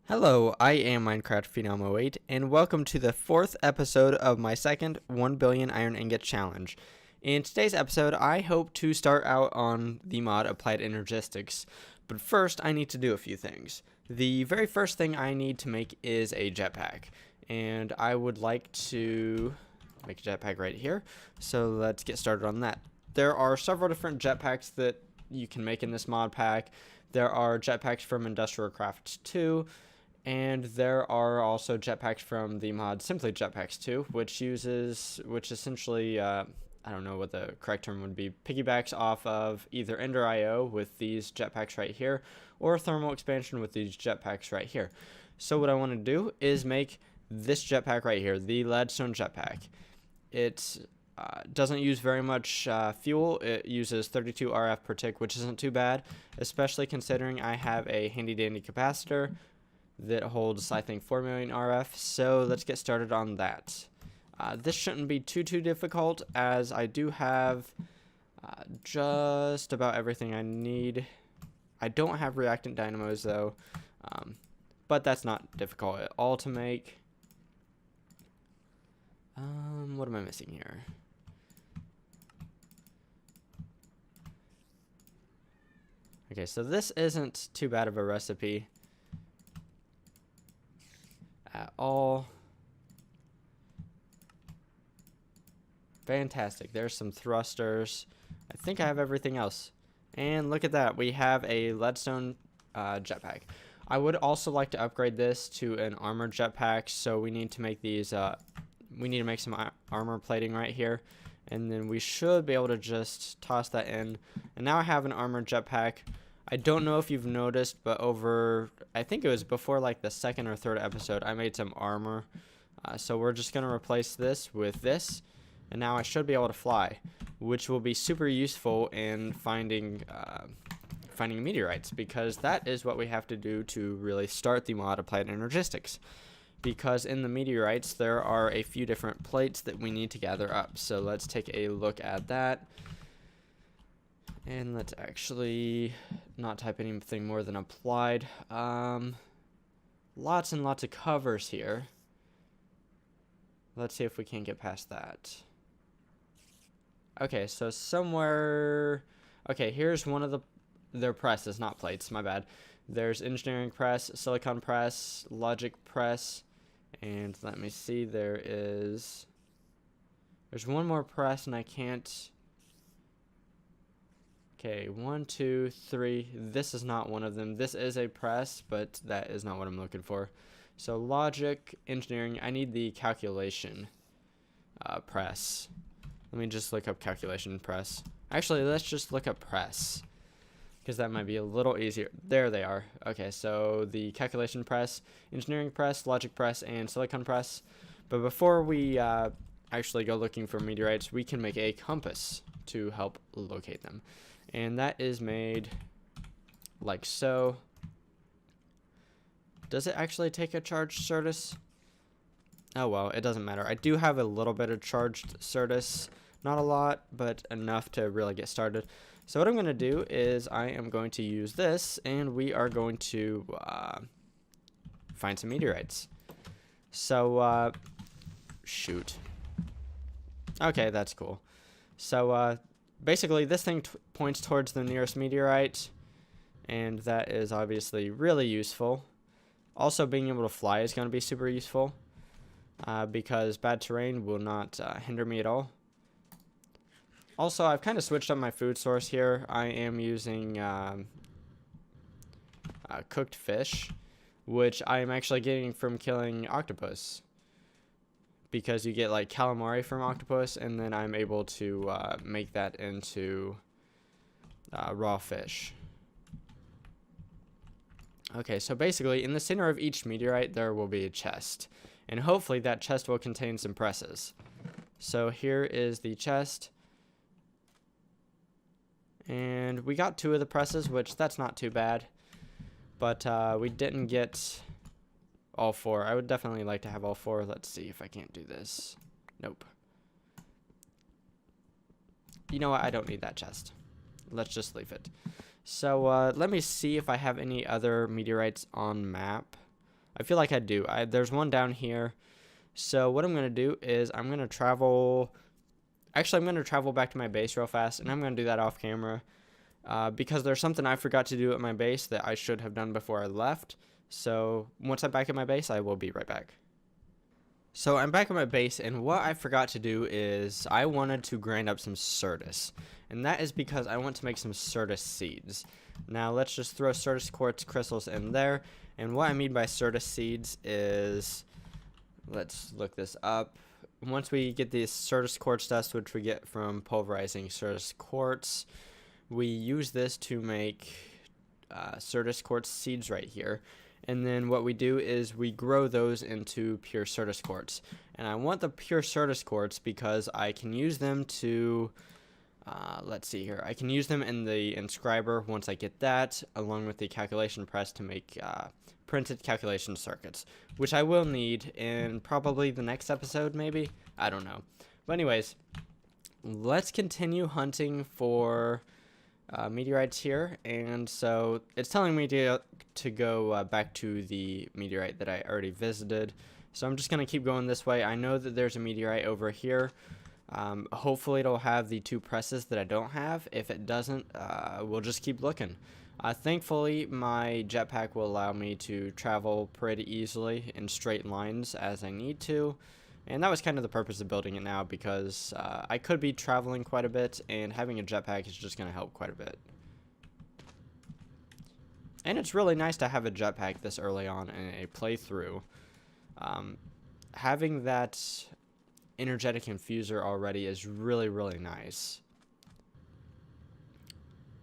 Hello, I am Minecraft Phenom 08, and welcome to the 4th episode of my second 1 Billion Iron Ingot Challenge. In today's episode, I hope to start out on the mod Applied Energistics, but first I need to do a few things. The very first thing I need to make is a jetpack, and I would like to make a jetpack right here, so let's get started on that. There are several different jetpacks that you can make in this mod pack. There are jetpacks from NuclearCraft 2, and there are also jetpacks from the mod Simply Jetpacks 2, which essentially, I don't know what the correct term would be, piggybacks off of either Ender IO with these jetpacks right here, or thermal expansion with these jetpacks right here. So what I want to do is make this jetpack right here, the Leadstone Jetpack. It doesn't use very much fuel. It uses 32 RF per tick, which isn't too bad, especially considering I have a handy dandy capacitor that holds, I think, 4 million RF, so let's get started on that. This shouldn't be too difficult, as I do have just about everything I need. I don't have reactant dynamos, though, but that's not difficult at all to make. What am I missing here? Okay, so this isn't too bad of a recipe at all. Fantastic. There's some thrusters. I think I have everything else. And look at that. We have a leadstone jetpack. I would also like to upgrade this to an armored jetpack, so we need to make these we need to make some armor plating right here, and then we should be able to just toss that in. And now I have an armored jetpack. I don't know if you've noticed, but I think it was before like the second or third episode, I made some armor. So we're just going to replace this with this, and now I should be able to fly, which will be super useful in finding meteorites, because that is what we have to do to really start the mod Applied Energistics. Because in the meteorites, there are a few different plates that we need to gather up. So let's take a look at that. And let's actually not type anything more than applied. Lots and lots of covers here. Let's see if we can get past that. Okay, so somewhere... Okay, here's one of their presses, not plates, my bad. There's engineering press, silicon press, logic press, and let me see, there's one more press and I can't... Okay, 1, 2, 3. This is not one of them. This is a press, but that is not what I'm looking for. So logic, engineering, I need the calculation press. Let me just look up calculation press. Actually, let's just look up press, because that might be a little easier. There they are. Okay, so the calculation press, engineering press, logic press, and silicon press. But before we actually go looking for meteorites, we can make a compass to help locate them. And that is made like so. Does it actually take a charged Certus? Oh well, it doesn't matter. I do have a little bit of charged Certus. Not a lot, but enough to really get started. So what I'm going to do is I am going to use this, and we are going to find some meteorites. So, shoot. Okay, that's cool. So, basically, this thing points towards the nearest meteorite, and that is obviously really useful. Also, being able to fly is going to be super useful, because bad terrain will not hinder me at all. Also, I've kind of switched up my food source here. I am using cooked fish, which I am actually getting from killing octopus, because you get like calamari from octopus, and then I'm able to make that into raw fish. Okay, so basically in the center of each meteorite there will be a chest, and hopefully that chest will contain some presses. So here is the chest, and we got 2 of the presses, which that's not too bad, but we didn't get all 4. I would definitely like to have all 4. Let's see if I can't do this. Nope. You know what? I don't need that chest. Let's just leave it. So let me see if I have any other meteorites on map. I feel like I do. There's one down here. So what I'm going to do is I'm going to travel... Actually, I'm going to travel back to my base real fast, and I'm going to do that off camera. Because there's something I forgot to do at my base that I should have done before I left. So once I'm back at my base, I will be right back. So I'm back at my base, and what I forgot to do is I wanted to grind up some Certus. And that is because I want to make some Certus seeds. Now let's just throw Certus quartz crystals in there. And what I mean by Certus seeds is, let's look this up. Once we get the Certus quartz dust, which we get from pulverizing Certus quartz, we use this to make Certus quartz seeds right here. And then what we do is we grow those into pure Certus quartz. And I want the pure Certus quartz because I can use them to, let's see here. I can use them in the inscriber once I get that, along with the calculation press to make printed calculation circuits, which I will need in probably the next episode, maybe? I don't know. But anyways, let's continue hunting for meteorites here, and so it's telling me to go back to the meteorite that I already visited. So I'm just gonna keep going this way. I know that there's a meteorite over here. Hopefully it'll have the 2 presses that I don't have. If it doesn't, we'll just keep looking. Thankfully, my jetpack will allow me to travel pretty easily in straight lines as I need to. And that was kind of the purpose of building it now, because I could be traveling quite a bit, and having a jetpack is just going to help quite a bit. And it's really nice to have a jetpack this early on in a playthrough. Having that energetic infuser already is really, really nice.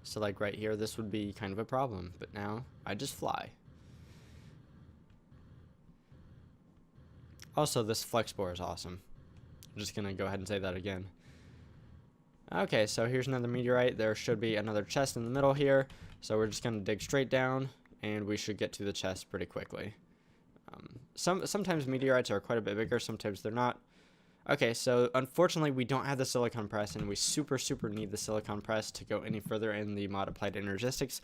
So like right here, this would be kind of a problem, but now I just fly. Also, this flex bore is awesome. I'm just gonna go ahead and say that again. Okay, so here's another meteorite. There should be another chest in the middle here. So we're just gonna dig straight down, and we should get to the chest pretty quickly. Sometimes meteorites are quite a bit bigger, sometimes they're not. Okay, so unfortunately we don't have the silicon press, and we super need the silicon press to go any further in the mod Applied Energistics.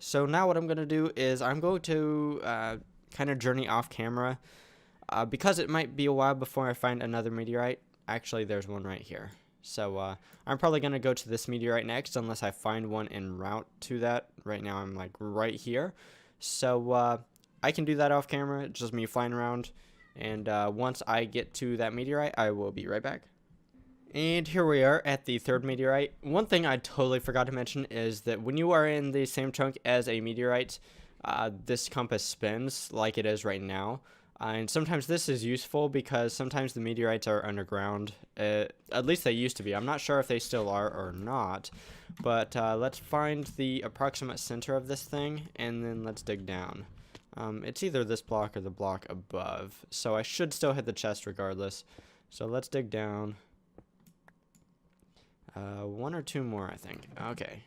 So now what I'm going to do is I'm going to kind of journey off camera, because it might be a while before I find another meteorite. Actually, there's one right here. So I'm probably going to go to this meteorite next, unless I find one en route to that. Right now I'm like right here. So I can do that off camera. It's just me flying around. And once I get to that meteorite, I will be right back. And here we are at the 3rd meteorite. One thing I totally forgot to mention is that when you are in the same chunk as a meteorite, this compass spins like it is right now. And sometimes this is useful because sometimes the meteorites are underground. At least they used to be. I'm not sure if they still are or not. But let's find the approximate center of this thing, and then let's dig down. It's either this block or the block above, so I should still hit the chest regardless. So let's dig down. 1 or 2 more, I think. Okay.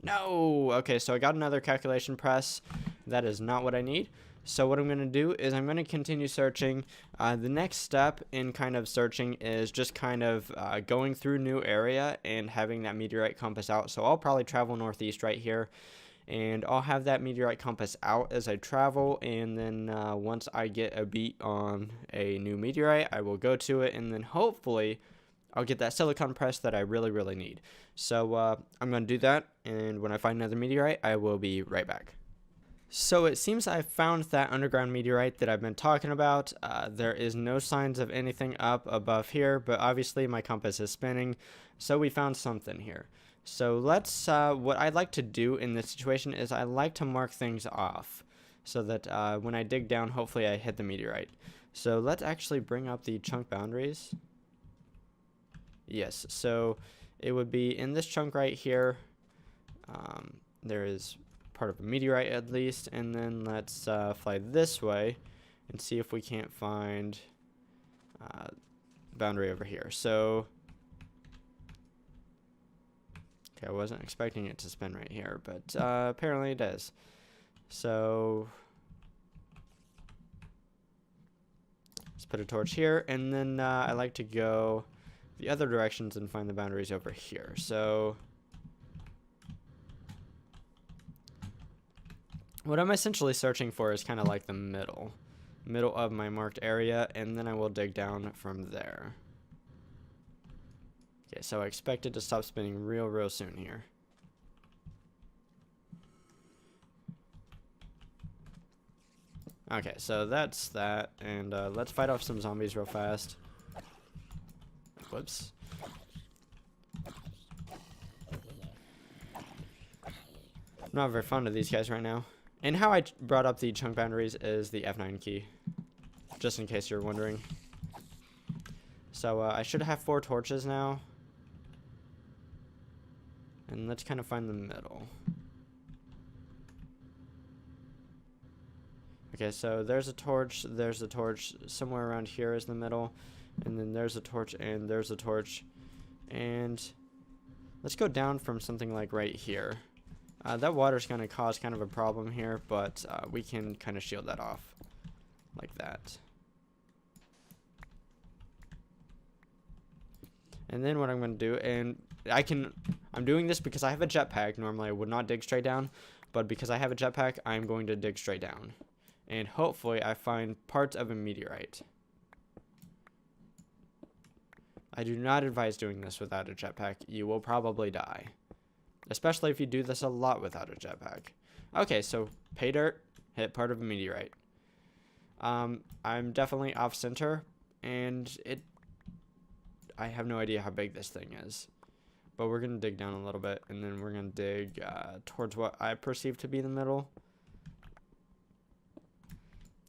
No! Okay, so I got another calculation press. That is not what I need. So what I'm going to do is I'm going to continue searching. The next step in kind of searching is just kind of going through new area and having that meteorite compass out. So I'll probably travel northeast right here. And I'll have that meteorite compass out as I travel, and then once I get a beat on a new meteorite, I will go to it, and then hopefully I'll get that silicon press that I really need. So I'm going to do that, and when I find another meteorite, I will be right back. So it seems I found that underground meteorite that I've been talking about. There is no signs of anything up above here, but obviously my compass is spinning, so we found something here. So let's, what I'd like to do in this situation is I like to mark things off so that when I dig down, hopefully I hit the meteorite. So let's actually bring up the chunk boundaries. Yes, so it would be in this chunk right here. There is part of a meteorite at least, and then let's fly this way and see if we can't find boundary over here. So okay, I wasn't expecting it to spin right here, but apparently it does. So let's put a torch here, and then I like to go the other directions and find the boundaries over here. So What I'm essentially searching for is kind of like the middle of my marked area, and then I will dig down from there. Okay, so I expect it to stop spinning real soon here. Okay, so that's that, and let's fight off some zombies real fast. Whoops. I'm not very fond of these guys right now. And how I brought up the chunk boundaries is the F9 key, just in case you're wondering. So I should have 4 torches now. And let's kind of find the middle. Okay, so there's a torch, somewhere around here is the middle, and then there's a torch, and there's a torch, and let's go down from something like right here. That water's going to cause kind of a problem here, but we can kind of shield that off, like that. And then what I'm going to do, and I'm doing this because I have a jetpack. Normally I would not dig straight down, but because I have a jetpack, I'm going to dig straight down. And hopefully I find parts of a meteorite. I do not advise doing this without a jetpack. You will probably die. Especially if you do this a lot without a jetpack. Okay, so pay dirt, hit part of a meteorite. I'm definitely off center, and I have no idea how big this thing is. But we're going to dig down a little bit, and then we're going to dig towards what I perceive to be the middle.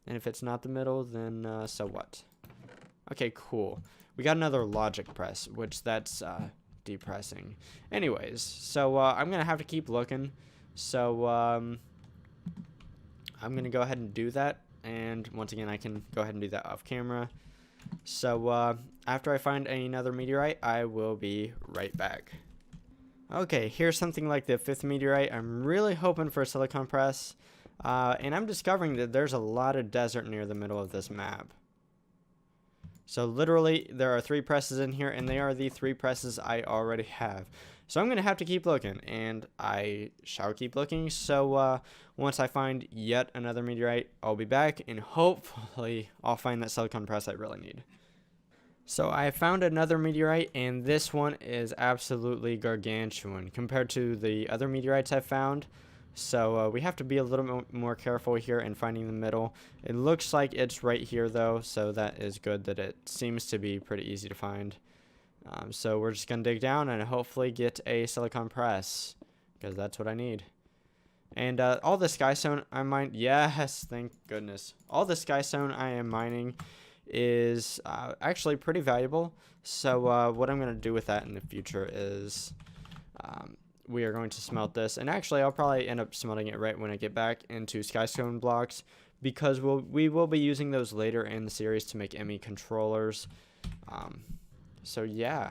And if it's not the middle, then so what? Okay, cool. We got another logic press, which that's depressing. Anyways, so I'm going to have to keep looking. So I'm going to go ahead and do that. And once again, I can go ahead and do that off camera. So after I find another meteorite, I will be right back. Okay, here's something like the 5th meteorite. I'm really hoping for a silicon press. And I'm discovering that there's a lot of desert near the middle of this map. So literally, there are 3 presses in here, and they are the 3 presses I already have. So I'm going to have to keep looking, and I shall keep looking. So once I find yet another meteorite, I'll be back, and hopefully I'll find that silicon press I really need. So I found another meteorite, and this one is absolutely gargantuan compared to the other meteorites I've found. So we have to be a little more careful here in finding the middle. It looks like it's right here though, so that is good that it seems to be pretty easy to find. So we're just going to dig down and hopefully get a silicon press, because that's what I need. And all the skystone I mine, yes, thank goodness. All the skystone I am mining is actually pretty valuable. So what I'm going to do with that in the future is we are going to smelt this, and actually I'll probably end up smelting it right when I get back into skystone blocks, because we will be using those later in the series to make ME controllers. So yeah,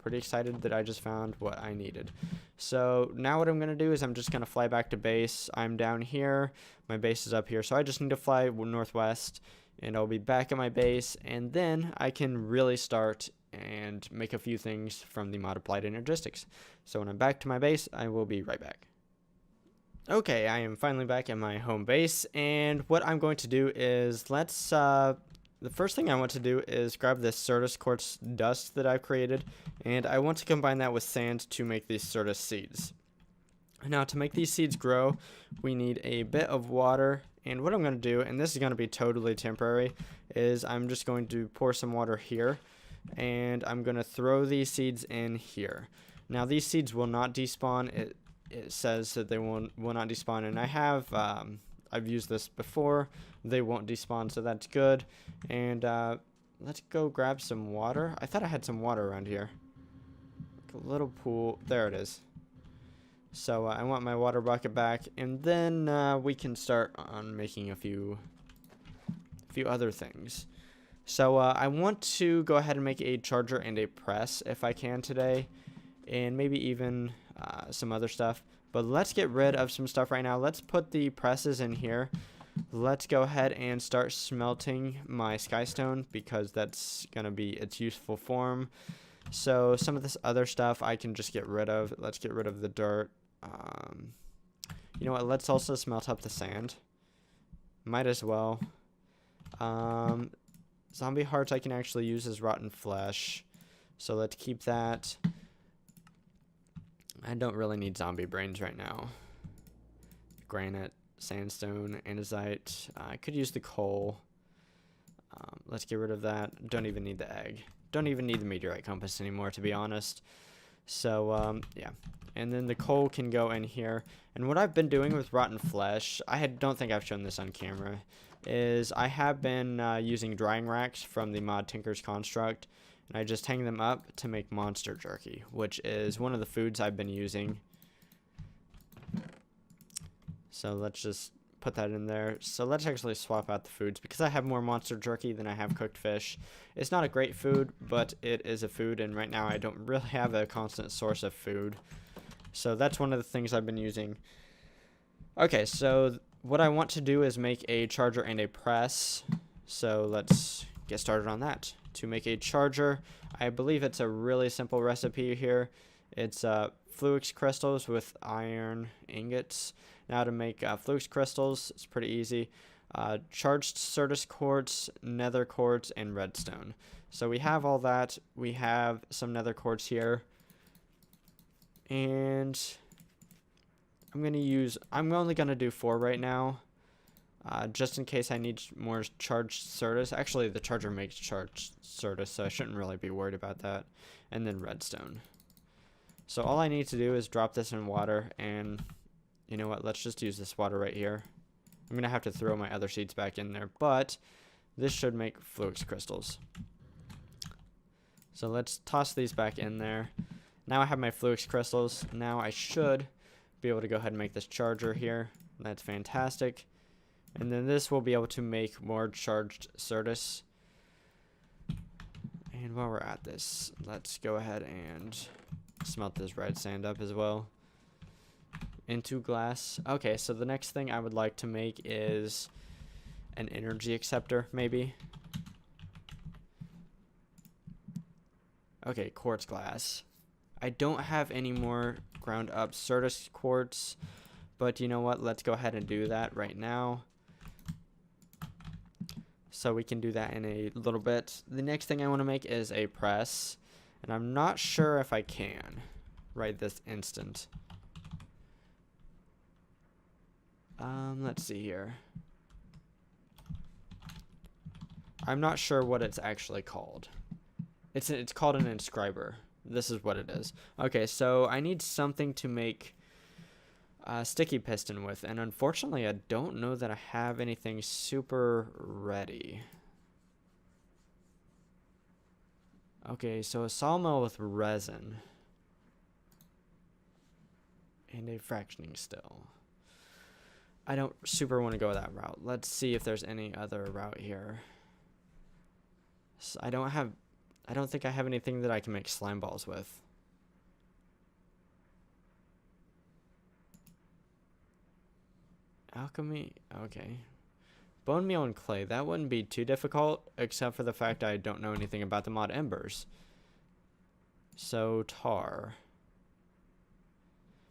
pretty excited that I just found what I needed. So now what I'm going to do is I'm just going to fly back to base. I'm down here, my base is up here, so I just need to fly northwest, and I'll be back at my base, and then I can really start and make a few things from the mod Applied Energistics. So when I'm back to my base, I will be right back. Okay, I am finally back at my home base, and what I'm going to do is the first thing I want to do is grab this Certus quartz dust that I've created, and I want to combine that with sand to make these Certus seeds. Now to make these seeds grow, we need a bit of water, and what I'm going to do, and this is going to be totally temporary, is I'm just going to pour some water here, and I'm going to throw these seeds in here. Now these seeds will not despawn. It says that they will not despawn, and I've used this before. They won't despawn, so that's good. And let's go grab some water. I thought I had some water around here. Like a little pool. There it is. So I want my water bucket back, and then we can start on making a few other things. So I want to go ahead and make a charger and a press if I can today, and maybe even some other stuff. But let's get rid of some stuff right now. Let's put the presses in here. Let's go ahead and start smelting my skystone, because that's going to be its useful form. So some of this other stuff I can just get rid of. Let's get rid of the dirt. You know what? Let's also smelt up the sand. Might as well. Zombie hearts I can actually use as rotten flesh. So let's keep that. I don't really need zombie brains right now. Granite, sandstone, andesite. I could use the coal. Let's get rid of that. Don't even need the egg. Don't even need the meteorite compass anymore, to be honest. So, yeah. And then the coal can go in here. And what I've been doing with rotten flesh, don't think I've shown this on camera, is I have been using drying racks from the mod Tinker's Construct. And I just hang them up to make monster jerky, which is one of the foods I've been using. So let's just put that in there. So let's actually swap out the foods because I have more monster jerky than I have cooked fish. It's not a great food, but it is a food, and right now I don't really have a constant source of food. So that's one of the things I've been using. Okay, so what I want to do is make a charger and a press. So let's get started on that. To make a charger, I believe it's a really simple recipe here. It's Fluix crystals with iron ingots. Now to make Fluix crystals, it's pretty easy. Charged Certus quartz, nether quartz, and redstone. So we have all that. We have some nether quartz here. And I'm only going to do 4 right now. Just in case I need more charged Certus. Actually, the charger makes charged Certus, so I shouldn't really be worried about that. And then redstone. So all I need to do is drop this in water, and you know what? Let's just use this water right here. I'm going to have to throw my other seeds back in there, but this should make Fluix crystals. So let's toss these back in there. Now I have my Fluix crystals. Now I should be able to go ahead and make this charger here. That's fantastic. And then this will be able to make more charged Certus. And while we're at this, let's go ahead and smelt this red sand up as well into glass. Okay, so the next thing I would like to make is an energy acceptor, maybe. Okay, quartz glass. I don't have any more ground up Certus quartz, but you know what? Let's go ahead and do that right now. So we can do that in a little bit. The next thing I want to make is a press, and I'm not sure if I can right this instant. Let's see here. I'm not sure what it's actually called. It's called an inscriber. This is what it is. Okay, so I need something to make sticky piston with, and unfortunately I don't know that I have anything super ready. Okay, so a sawmill with resin and a fractioning still. I don't super want to go that route. Let's see if there's any other route here. So I don't think I have anything that I can make slime balls with. Alchemy, okay. Bone meal and clay, that wouldn't be too difficult, except for the fact I don't know anything about the mod embers. So, tar.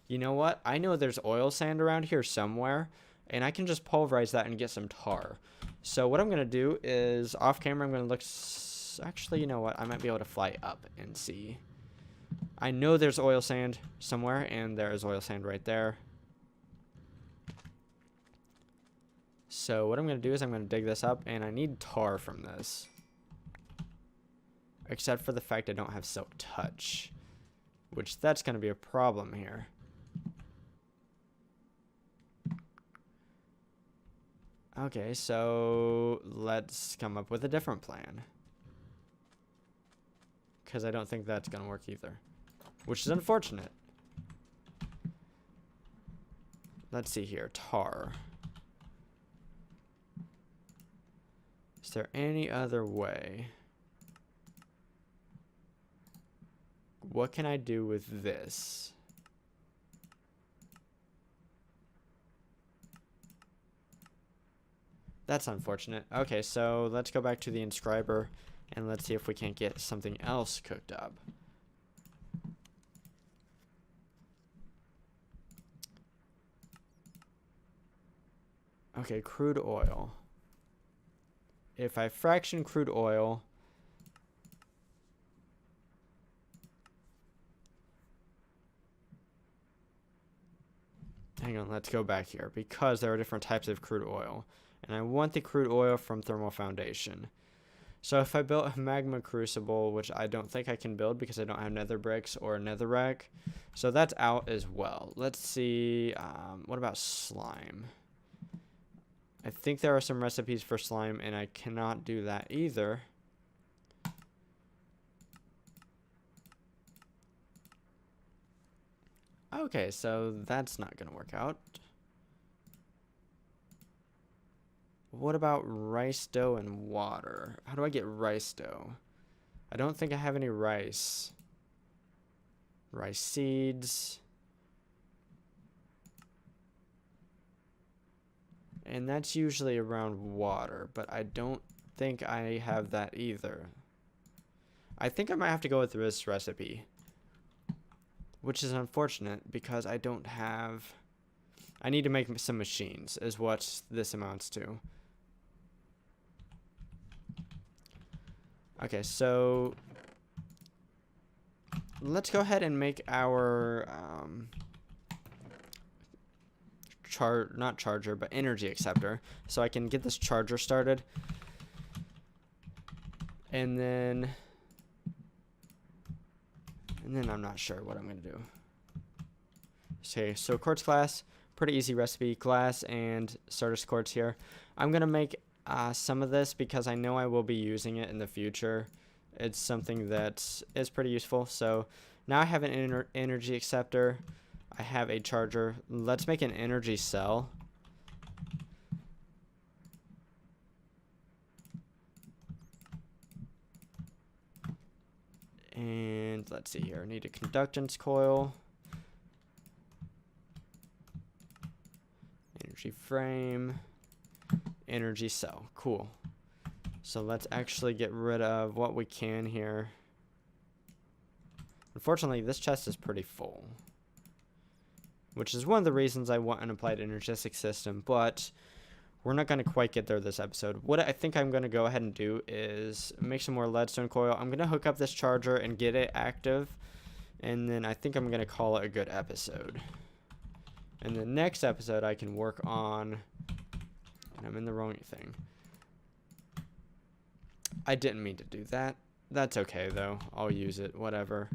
You know what? I know there's oil sand around here somewhere, and I can just pulverize that and get some tar. So what I'm going to do is, off camera, I'm going to look... Actually, you know what? I might be able to fly up and see. I know there's oil sand somewhere, and there is oil sand right there. So what I'm going to do is I'm going to dig this up, and I need tar from this. Except for the fact I don't have silk touch, which that's going to be a problem here. Okay, so let's come up with a different plan. Because I don't think that's going to work either, which is unfortunate. Let's see here, tar. Is there any other way? What can I do with this? That's unfortunate. Okay, so let's go back to the inscriber and let's see if we can't get something else cooked up. Okay, crude oil. If I fraction crude oil, hang on, let's go back here, because there are different types of crude oil, and I want the crude oil from thermal foundation. So if I built a magma crucible, which I don't think I can build because I don't have nether bricks or a netherrack, so that's out as well. Let's see, what about slime? I think there are some recipes for slime, and I cannot do that either. Okay, so that's not going to work out. What about rice dough and water? How do I get rice dough? I don't think I have any rice. Rice seeds. And that's usually around water, but I don't think I have that either. I think I might have to go with this recipe, which is unfortunate because I don't have... I need to make some machines, is what this amounts to. Okay, so let's go ahead and make our not charger, but energy acceptor, so I can get this charger started. And then I'm not sure what I'm gonna do. Okay, so quartz glass, pretty easy recipe, glass and Sardis quartz here. I'm gonna make some of this because I know I will be using it in the future. It's something that is pretty useful. So now I have an energy acceptor. I have a charger. Let's make an energy cell. And let's see here. I need a conductance coil. Energy frame. Energy cell. Cool. So let's actually get rid of what we can here. Unfortunately, this chest is pretty full, which is one of the reasons I want an Applied Energistics system, but we're not going to quite get there this episode. What I think I'm going to go ahead and do is make some more leadstone coil. I'm going to hook up this charger and get it active, and then I think I'm going to call it a good episode. And the next episode I can work on... I'm in the wrong thing. I didn't mean to do that. That's okay, though. I'll use it, whatever.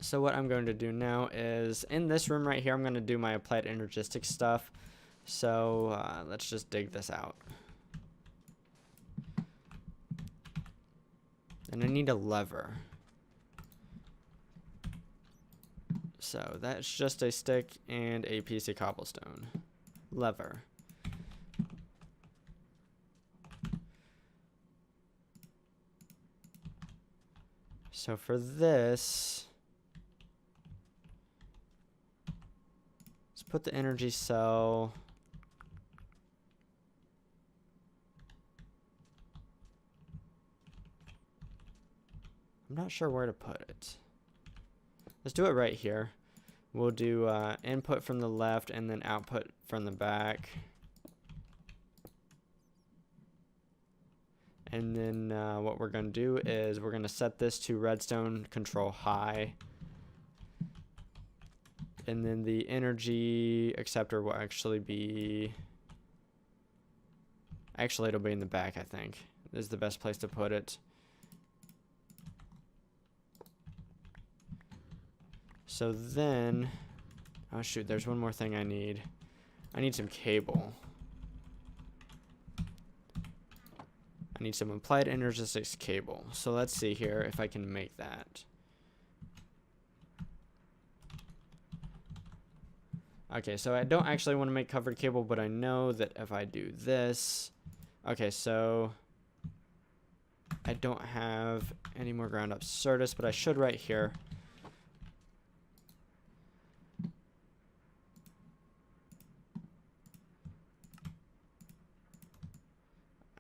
So what I'm going to do now is, in this room right here, I'm going to do my Applied Energistics stuff. So let's just dig this out. And I need a lever. So that's just a stick and a piece of cobblestone. Lever. So for this, let's put the energy cell. I'm not sure where to put it. Let's do it right here. We'll do input from the left and then output from the back. And then what we're going to do is we're going to set this to redstone control high. And then the energy acceptor will actually be... Actually, it'll be in the back, I think. This is the best place to put it. So then... Oh shoot, there's one more thing I need. I need some cable. I need some Applied Energistics cable. So let's see here if I can make that. Okay, so I don't actually want to make covered cable, but I know that if I do this... Okay, so... I don't have any more ground up Certus, but I should right here.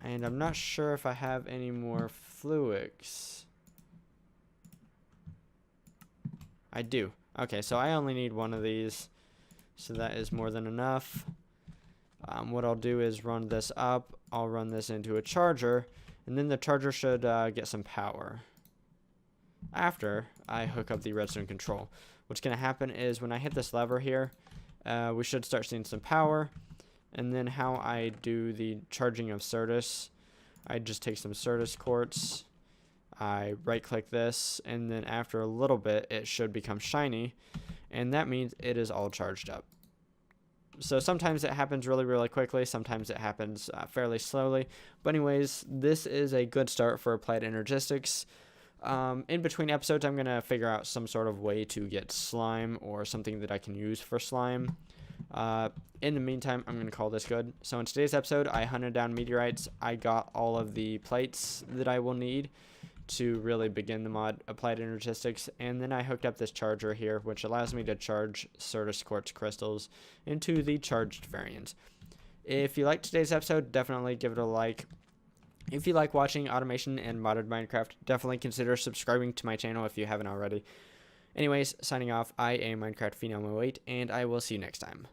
And I'm not sure if I have any more fluics. I do. Okay, so I only need one of these. So that is more than enough. What I'll do is run this up. I'll run this into a charger, and then the charger should get some power after I hook up the redstone control. What's going to happen is when I hit this lever here, we should start seeing some power. And then how I do the charging of Certus, I just take some Certus quartz, I right click this, and then after a little bit it should become shiny, and that means it is all charged up. So sometimes it happens really quickly, sometimes it happens fairly slowly, but anyways, this is a good start for Applied Energistics. In between episodes, I'm going to figure out some sort of way to get slime or something that I can use for slime. In the meantime, I'm going to call this good. So in today's episode, I hunted down meteorites. I got all of the plates that I will need to really begin the mod Applied Energistics, and then I hooked up this charger here, which allows me to charge Certus quartz crystals into the charged variant. If you liked today's episode, definitely give it a like. If you like watching automation and modded Minecraft, definitely consider subscribing to my channel if you haven't already. Anyways, signing off, I am Minecraft Phenom 08, and I will see you next time.